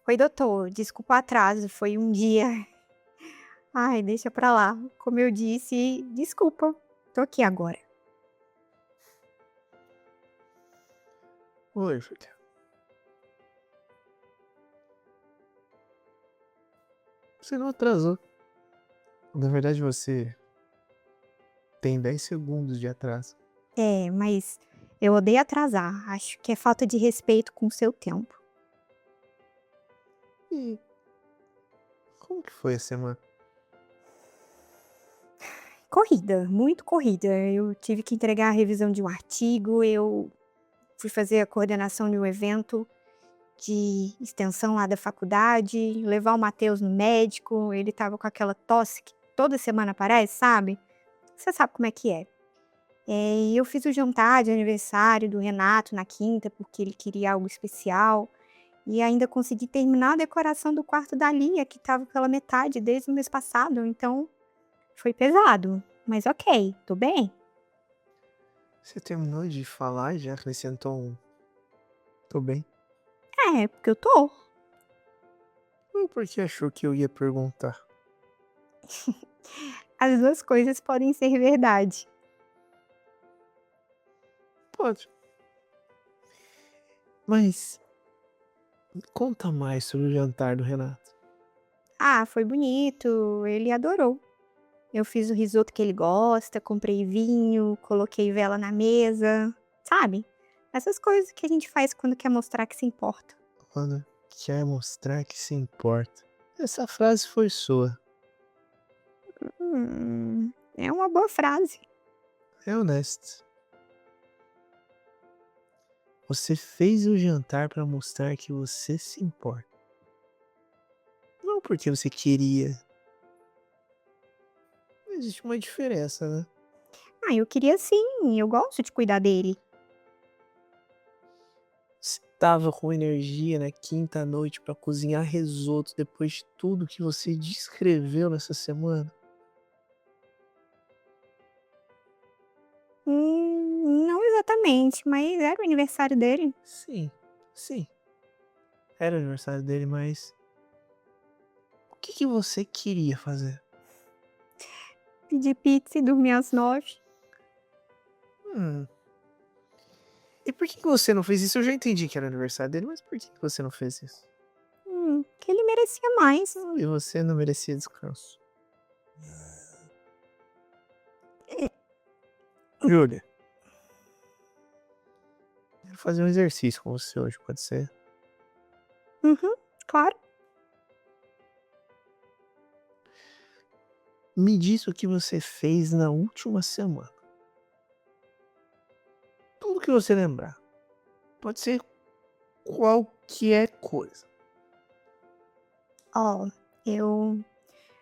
Oi, doutor, desculpa o atraso, foi um dia. Ai, deixa pra lá. Como eu disse, desculpa. Tô aqui agora. Oi, Júlia. Você não atrasou. Na verdade, você tem 10 segundos de atraso. É, mas eu odeio atrasar. Acho que é falta de respeito com o seu tempo. E como que foi a semana? Corrida, muito corrida. Eu tive que entregar a revisão de um artigo, eu fui fazer a coordenação de um evento de extensão lá da faculdade, levar o Matheus no médico, ele estava com aquela tosse que toda semana aparece, sabe? Você sabe como é que é. E eu fiz o jantar de aniversário do Renato na quinta, porque ele queria algo especial, e ainda consegui terminar a decoração do quarto da Lia, que estava pela metade desde o mês passado, então foi pesado, mas ok, tô bem. Você terminou de falar e já acrescentou um tô bem? É, porque eu tô. Ou porque achou que eu ia perguntar? As 2 coisas podem ser verdade. Pode. Mas me conta mais sobre o jantar do Renato. Ah, foi bonito, ele adorou. Eu fiz o risoto que ele gosta, comprei vinho, coloquei vela na mesa, sabe? Essas coisas que a gente faz quando quer mostrar que se importa. Quando quer mostrar que se importa. Essa frase foi sua. É uma boa frase. É honesto. Você fez o jantar para mostrar que você se importa. Não porque você queria. Existe uma diferença, né? Ah, eu queria sim, eu gosto de cuidar dele. Você estava com energia na quinta noite para cozinhar risoto depois de tudo que você descreveu nessa semana? Não exatamente, mas era o aniversário dele. Sim, sim. Era o aniversário dele, mas o que que você queria fazer? Pedir pizza e dormir às 9. Hum. E por que que você não fez isso? Eu já entendi que era o aniversário dele, mas por que que você não fez isso? Que ele merecia mais. E você não merecia descanso. É, Júlia, quero fazer um exercício com você hoje, pode ser? uhum, claro. Me diz o que você fez na última semana. Tudo que você lembrar. Pode ser qualquer coisa. Ó, eu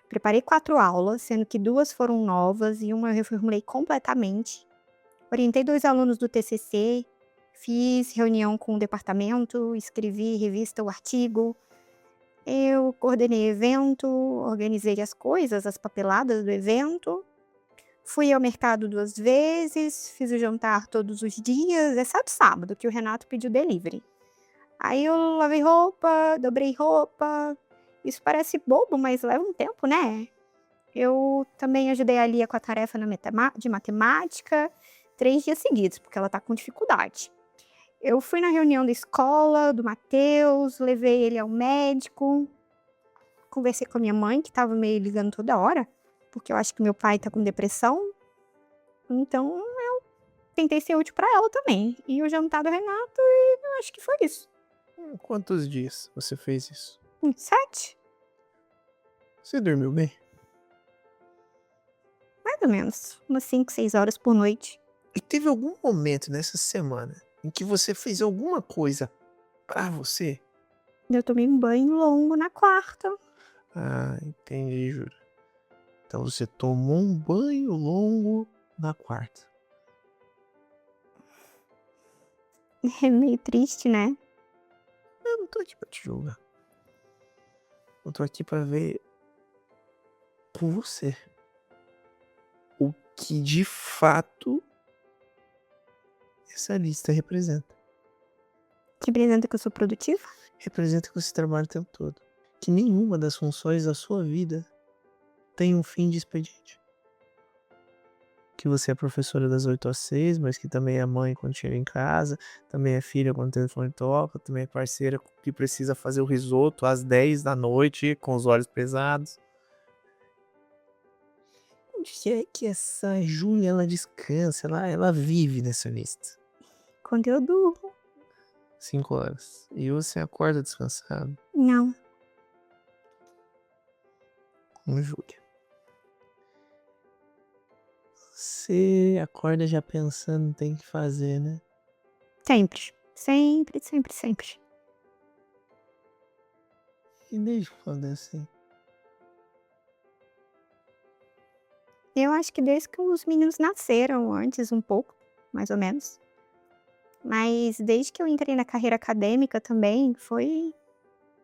preparei 4 aulas, sendo que 2 foram novas e uma eu reformulei completamente. Orientei 2 alunos do TCC, fiz reunião com o departamento, escrevi revista o artigo, eu coordenei evento, organizei as coisas, as papeladas do evento, fui ao mercado 2 vezes, fiz o jantar todos os dias, exceto sábado, que o Renato pediu delivery. Aí eu lavei roupa, dobrei roupa, isso parece bobo, mas leva um tempo, né? Eu também ajudei a Lia com a tarefa de matemática, 3 dias seguidos, porque ela tá com dificuldade. Eu fui na reunião da escola, do Matheus, levei ele ao médico, conversei com a minha mãe, que estava meio ligando toda hora, porque eu acho que meu pai tá com depressão, então tentei ser útil para ela também. E o jantar do Renato, e eu acho que foi isso. Quantos dias você fez isso? 7? Você dormiu bem? Mais ou menos, umas 5, 6 horas por noite. E teve algum momento nessa semana em que você fez alguma coisa pra você? Eu tomei um banho longo na quarta. Ah, entendi, Júlia. Então você tomou um banho longo na quarta. É meio triste, né? Eu não tô aqui pra te julgar. Eu tô aqui pra ver com você o que de fato essa lista representa. Representa que eu sou produtiva? representa que você trabalha o tempo todo. Que nenhuma das funções da sua vida tem um fim de expediente. Que você é professora das 8 às 6, mas que também é mãe quando chega em casa, também é filha quando o telefone toca, também é parceira que precisa fazer o risoto às 10 da noite com os olhos pesados. Onde é que essa Júlia ela descansa? Ela vive nessa lista. Quando eu durmo. 5 horas. E você acorda descansado? Não. Júlia. Você acorda já pensando no que tem que fazer, né? Sempre. Sempre, sempre, sempre. E desde quando é assim? Eu acho que desde que os meninos nasceram, antes um pouco, mais ou menos. Mas desde que eu entrei na carreira acadêmica também, foi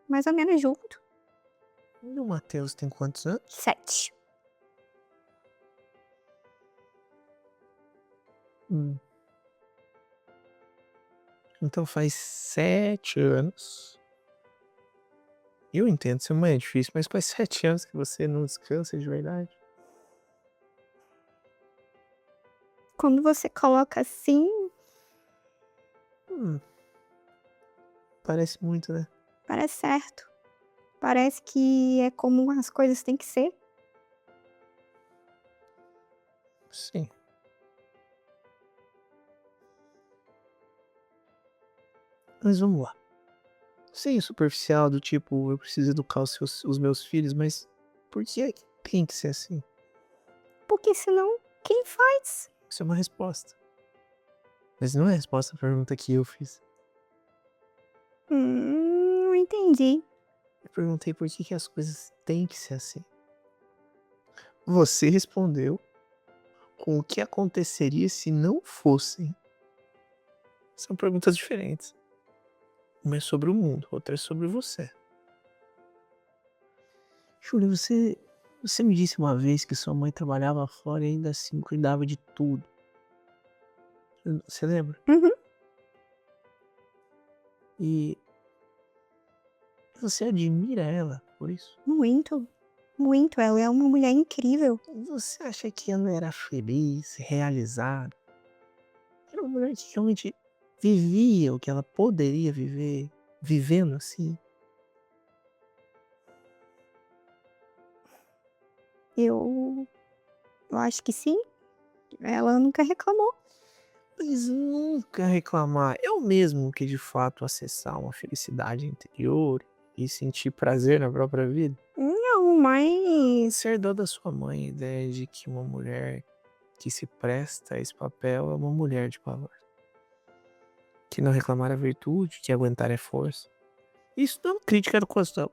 mais ou menos junto. E o Matheus tem quantos anos? 7. Hum. Então faz 7 anos. Eu entendo, ser mãe é difícil, mas faz 7 anos que você não descansa de verdade. Quando você coloca assim, Hum, parece muito, né? parece certo. Parece que é como as coisas têm que ser. Sim. Mas vamos lá. Sem superficial do tipo, eu preciso educar os meus filhos, mas por que tem que ser assim? Porque senão, quem faz? Isso é uma resposta. Mas não é a resposta à pergunta que eu fiz. Não entendi. Eu perguntei por que as coisas têm que ser assim. Você respondeu com o que aconteceria se não fossem. São perguntas diferentes. Uma é sobre o mundo, outra é sobre você. Júlia, você me disse uma vez que sua mãe trabalhava fora e ainda assim cuidava de tudo. Você lembra? Uhum. E você admira ela por isso? Muito. Muito. Ela é uma mulher incrível. Você acha que ela era feliz, realizada? Era uma mulher que realmente vivia o que ela poderia viver, vivendo assim? Eu eu acho que sim. Ela nunca reclamou. Mas nunca reclamar. É o mesmo que de fato acessar uma felicidade interior e sentir prazer na própria vida. Não, mas Você herdou da sua mãe a ideia de que uma mulher que se presta a esse papel é uma mulher de valor. Que não reclamar é virtude, que aguentar é força. Isso não é uma crítica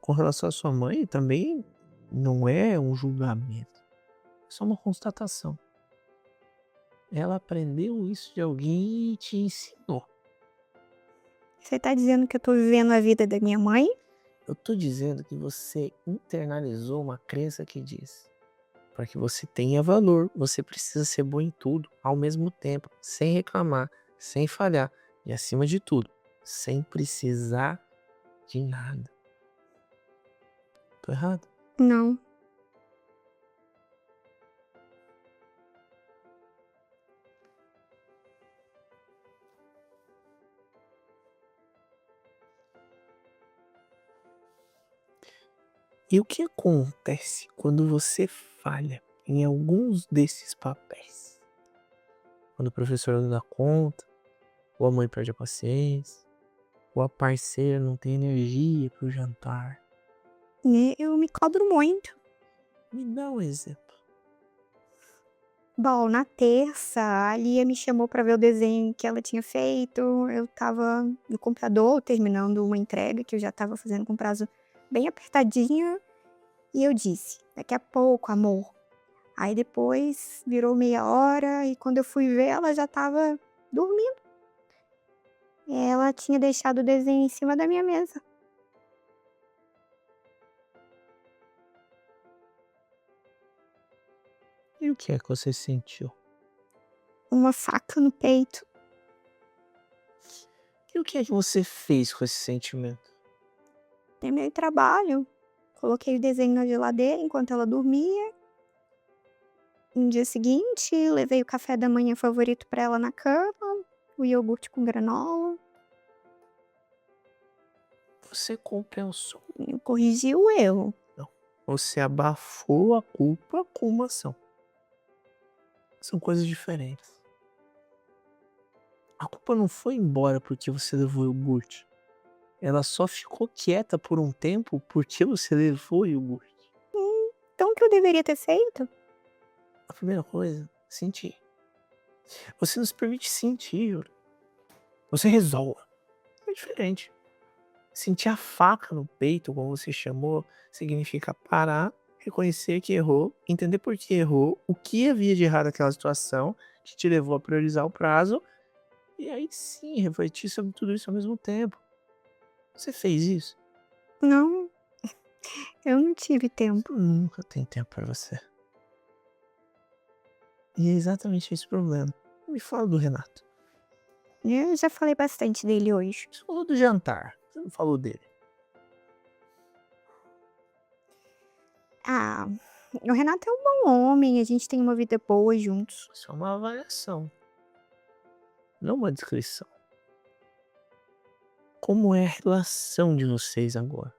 com relação à sua mãe, também não é um julgamento. É só uma constatação. Ela aprendeu isso de alguém e te ensinou. você tá dizendo que eu tô vivendo a vida da minha mãe? Eu tô dizendo que você internalizou uma crença que diz: para que você tenha valor, você precisa ser bom em tudo, ao mesmo tempo, sem reclamar, sem falhar e, acima de tudo, sem precisar de nada. Tô errado? Não. E o que acontece quando você falha em alguns desses papéis? Quando o professor não dá conta, ou a mãe perde a paciência, ou a parceira não tem energia para o jantar. Eu me cobro muito. Me dá um exemplo. Bom, na terça, a Lia me chamou pra ver o desenho que ela tinha feito. Eu estava no computador terminando uma entrega que eu já estava fazendo com prazo bem apertadinho. E eu disse: "Daqui a pouco, amor". Aí depois virou meia hora e quando eu fui ver ela já estava dormindo. Ela tinha deixado o desenho em cima da minha mesa. E o que é que você sentiu? Uma faca no peito. E o que é que você fez com esse sentimento? Terminei o trabalho, coloquei o desenho na geladeira enquanto ela dormia. No dia seguinte, levei o café da manhã favorito pra ela na cama, o iogurte com granola, Você compensou. e corrigi o erro. Não. Você abafou a culpa com uma ação. São coisas diferentes. A culpa não foi embora porque você levou o iogurte. Ela só ficou quieta por um tempo porque você levou o iogurte. Então o que eu deveria ter feito? A primeira coisa, sentir. Você não se permite sentir, Yuri. Você resolve. É diferente. Sentir a faca no peito, como você chamou, significa parar, reconhecer que errou, entender por que errou, o que havia de errado naquela situação, que te levou a priorizar o prazo, e aí sim refletir sobre tudo isso ao mesmo tempo. Você fez isso? Não, eu não tive Você tempo. nunca tem tempo pra você. E é exatamente esse o problema. Me fala do Renato. Eu já falei bastante dele hoje. Você falou do jantar, você não falou dele. Ah, o Renato é um bom homem, a gente tem uma vida boa juntos. Isso é uma avaliação, não uma descrição. Como é a relação de vocês agora?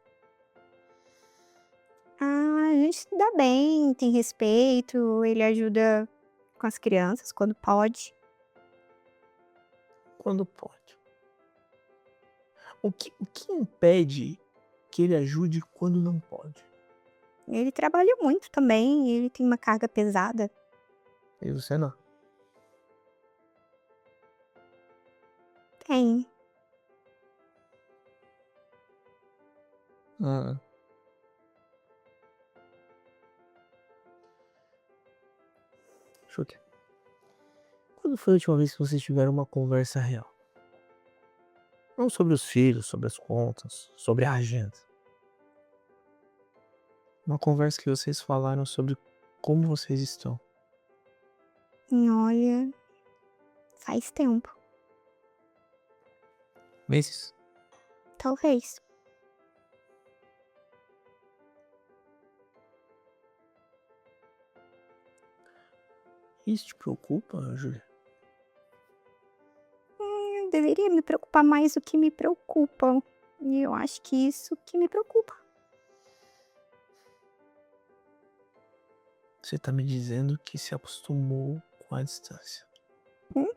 Ah, a gente se dá bem, tem respeito, ele ajuda com as crianças quando pode. Quando pode. O que impede que ele ajude quando não pode? Ele trabalha muito também, ele tem uma carga pesada. E você não. Tem. Ah, escuta. Quando foi a última vez que vocês tiveram uma conversa real? Não sobre os filhos, sobre as contas, sobre a agenda. Uma conversa que vocês falaram sobre como vocês estão. E olha, faz tempo, Meses? talvez. Isso te preocupa, Júlia? Deveria me preocupar mais do que me preocupa. E eu acho que isso que me preocupa. Você tá me dizendo que se acostumou com a distância. Hum,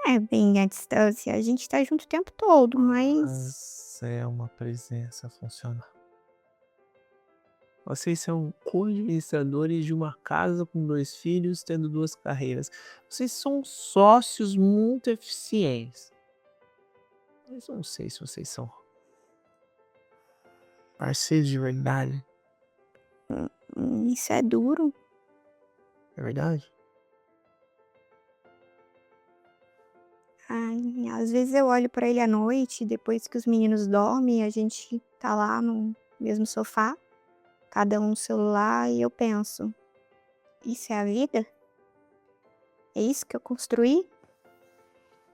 é bem a distância, a gente tá junto o tempo todo, mas Mas é uma presença funcional. Vocês são co-administradores de uma casa com 2 filhos, tendo 2 carreiras. Vocês são sócios muito eficientes. Mas não sei se vocês são parceiros de verdade. isso é duro. É verdade? Ai, às vezes eu olho pra ele à noite, depois que os meninos dormem, a gente tá lá no mesmo sofá, cada um no celular, e eu penso: "Isso é a vida? É isso que eu construí?"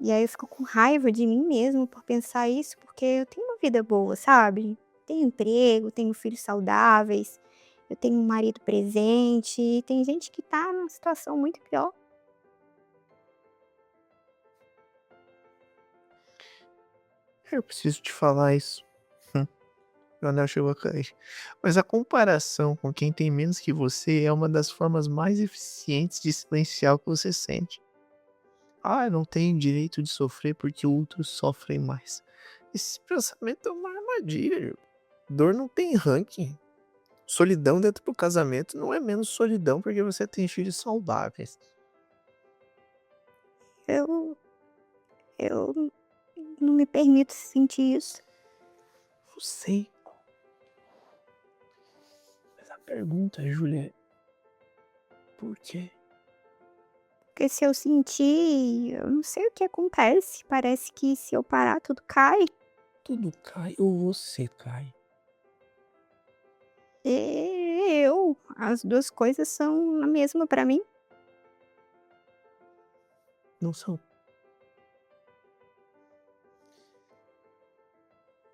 E aí eu fico com raiva de mim mesmo por pensar isso, porque eu tenho uma vida boa, sabe? Tenho emprego, tenho filhos saudáveis, eu tenho um marido presente, e tem gente que tá numa situação muito pior. Eu preciso te falar isso. O anel chegou a cair. Mas a comparação com quem tem menos que você é uma das formas mais eficientes de silenciar o que você sente. Ah, eu não tenho direito de sofrer porque outros sofrem mais. Esse pensamento é uma armadilha. Dor não tem ranking. Solidão dentro do casamento não é menos solidão porque você tem filhos saudáveis. Eu, eu não me permito sentir isso, Eu sei. Mas a pergunta, Júlia, é por quê? porque se eu sentir, eu não sei o que acontece, parece que se eu parar tudo cai. Tudo cai ou você cai? As duas coisas são a mesma pra mim. Não são.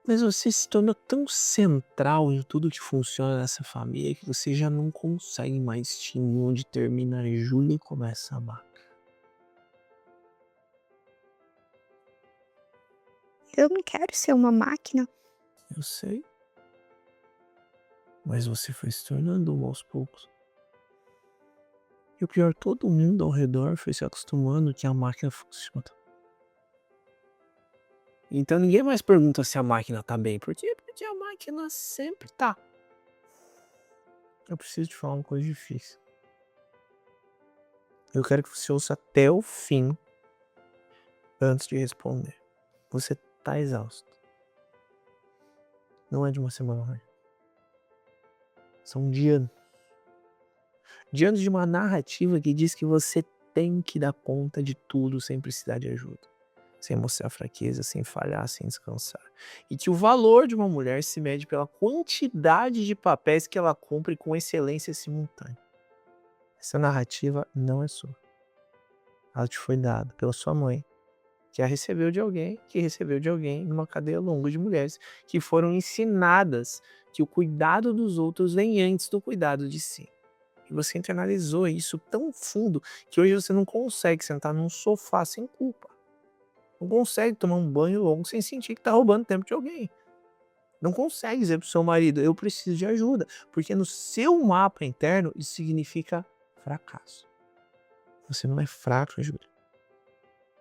Mas você se tornou tão central em tudo que funciona nessa família que você já não consegue mais distinguir onde termina a Júlia e começa a Má. Eu não quero ser uma máquina. Eu sei. Mas você foi se tornando uma aos poucos. E o pior, todo mundo ao redor foi se acostumando que a máquina funciona. Então ninguém mais pergunta se a máquina tá bem. Por quê? Porque a máquina sempre tá. Eu preciso te falar uma coisa difícil. Eu quero que você ouça até o fim antes de responder. Você tá exausto. Não é de uma semana ruim. São de anos. Diante de uma narrativa que diz que você tem que dar conta de tudo sem precisar de ajuda. Sem mostrar fraqueza, sem falhar, sem descansar. E que o valor de uma mulher se mede pela quantidade de papéis que ela cumpre com excelência simultânea. Essa narrativa não é sua. Ela te foi dada pela sua mãe, que a recebeu de alguém, que recebeu de alguém numa cadeia longa de mulheres que foram ensinadas que o cuidado dos outros vem antes do cuidado de si. E você internalizou isso tão fundo que hoje você não consegue sentar num sofá sem culpa. Não consegue tomar um banho longo sem sentir que tá roubando tempo de alguém. Não consegue dizer pro seu marido, eu preciso de ajuda. Porque no seu mapa interno isso significa fracasso. Você não é fraco, Júlia.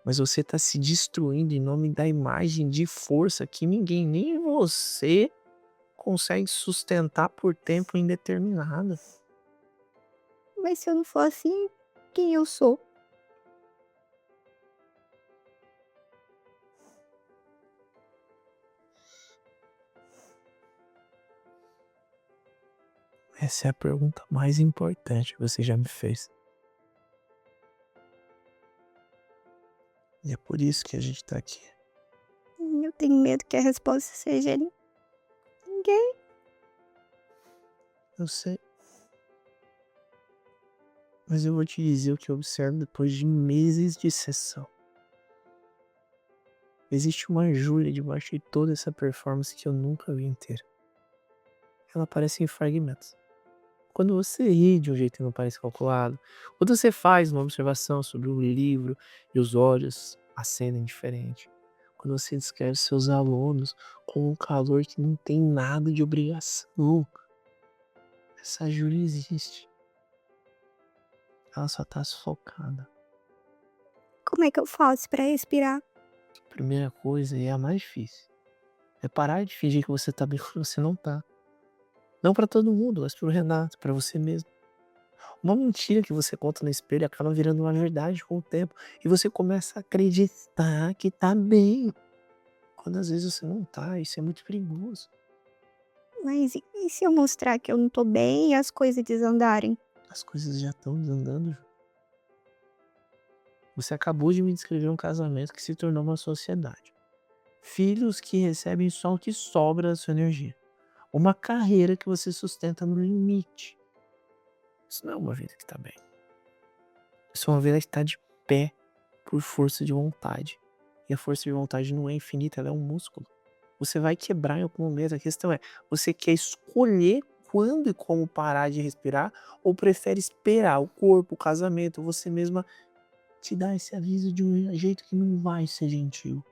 Mas você tá se destruindo em nome da imagem de força que ninguém, nem você, consegue sustentar por tempo indeterminado. Mas se eu não for assim, quem eu sou? Essa é a pergunta mais importante que você já me fez. E é por isso que a gente tá aqui. Eu tenho medo que a resposta seja ninguém. Eu sei. Mas eu vou te dizer o que eu observo depois de meses de sessão. Existe uma Júlia debaixo de toda essa performance que eu nunca vi inteira. Ela aparece em fragmentos. Quando você ri de um jeito que não parece calculado, quando você faz uma observação sobre o livro e os olhos acendem diferente, quando você descreve seus alunos com um calor que não tem nada de obrigação, essa Júlia existe. Ela só tá sufocada. Como é que eu faço pra respirar? A primeira coisa e a mais difícil é parar de fingir que você tá bem quando você não tá. Não pra todo mundo, mas pro Renato, pra você mesmo. Uma mentira que você conta no espelho acaba virando uma verdade com o tempo. E você começa a acreditar que tá bem. Quando às vezes você não tá, isso é muito perigoso. Mas e se eu mostrar que eu não tô bem e as coisas desandarem? As coisas já estão desandando. Ju. Você acabou de me descrever um casamento que se tornou uma sociedade. Filhos que recebem só o que sobra da sua energia. Uma carreira que você sustenta no limite. Isso não é uma vida que tá bem. Isso é uma vida que tá de pé por força de vontade. E a força de vontade não é infinita, ela é um músculo. Você vai quebrar em algum momento. A questão é, você quer escolher quando e como parar de respirar ou prefere esperar o corpo, o casamento, você mesma te dar esse aviso de um jeito que não vai ser gentil?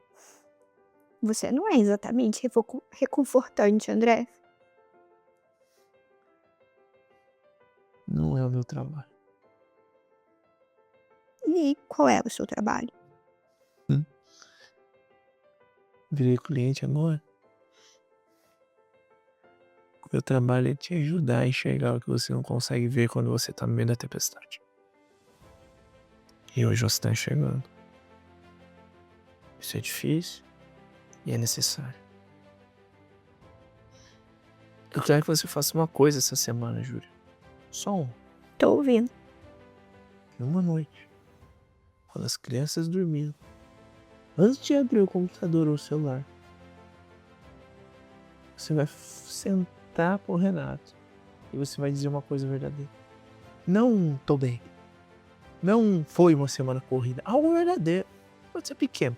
Você não é exatamente reconfortante, André. Não é o meu trabalho. E qual é o seu trabalho? Hum? Virei cliente agora. Meu trabalho é te ajudar a enxergar o que você não consegue ver quando você tá no meio da tempestade. E hoje você tá enxergando. Isso é difícil e é necessário. Eu quero que você faça uma coisa essa semana, Júlia. Só uma. Tô ouvindo. Uma noite. Quando as crianças dormiam. Antes de abrir o computador ou o celular. Você vai sentar com o Renato. E você vai dizer uma coisa verdadeira. Não tô bem. Não foi uma semana corrida. Algo verdadeiro. Pode ser pequeno.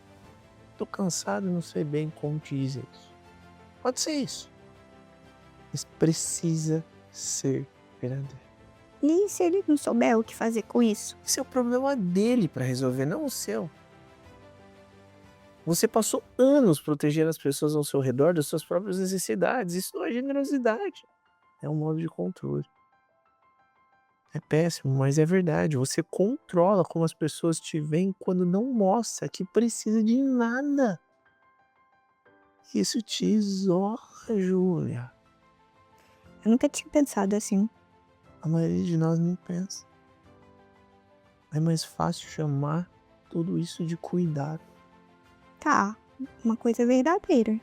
Tô cansado e não sei bem como te dizer isso. Pode ser isso. Mas precisa ser verdadeiro. E se ele não souber o que fazer com isso? Esse é o problema dele para resolver, não o seu. Você passou anos protegendo as pessoas ao seu redor das suas próprias necessidades. Isso não é generosidade. É um modo de controle. É péssimo, mas é verdade. Você controla como as pessoas te veem quando não mostra que precisa de nada. Isso te isola, Júlia. Eu nunca tinha pensado assim. A maioria de nós não pensa. É mais fácil chamar tudo isso de cuidado. Tá, uma coisa verdadeira.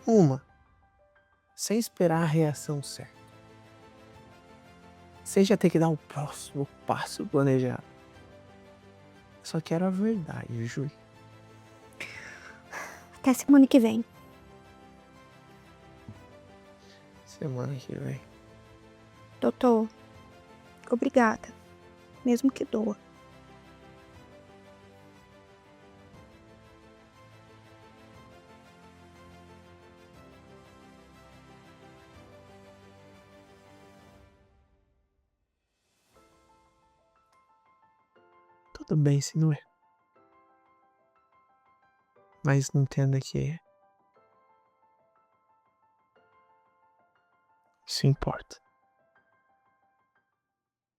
Uma, sem esperar a reação certa. Sem já ter que dar o próximo passo planejado. Só quero a verdade, Júlia. Até semana que vem. Semana que vem. Doutor, obrigada. Mesmo que doa. Tudo bem se não é. Mas entenda que isso importa.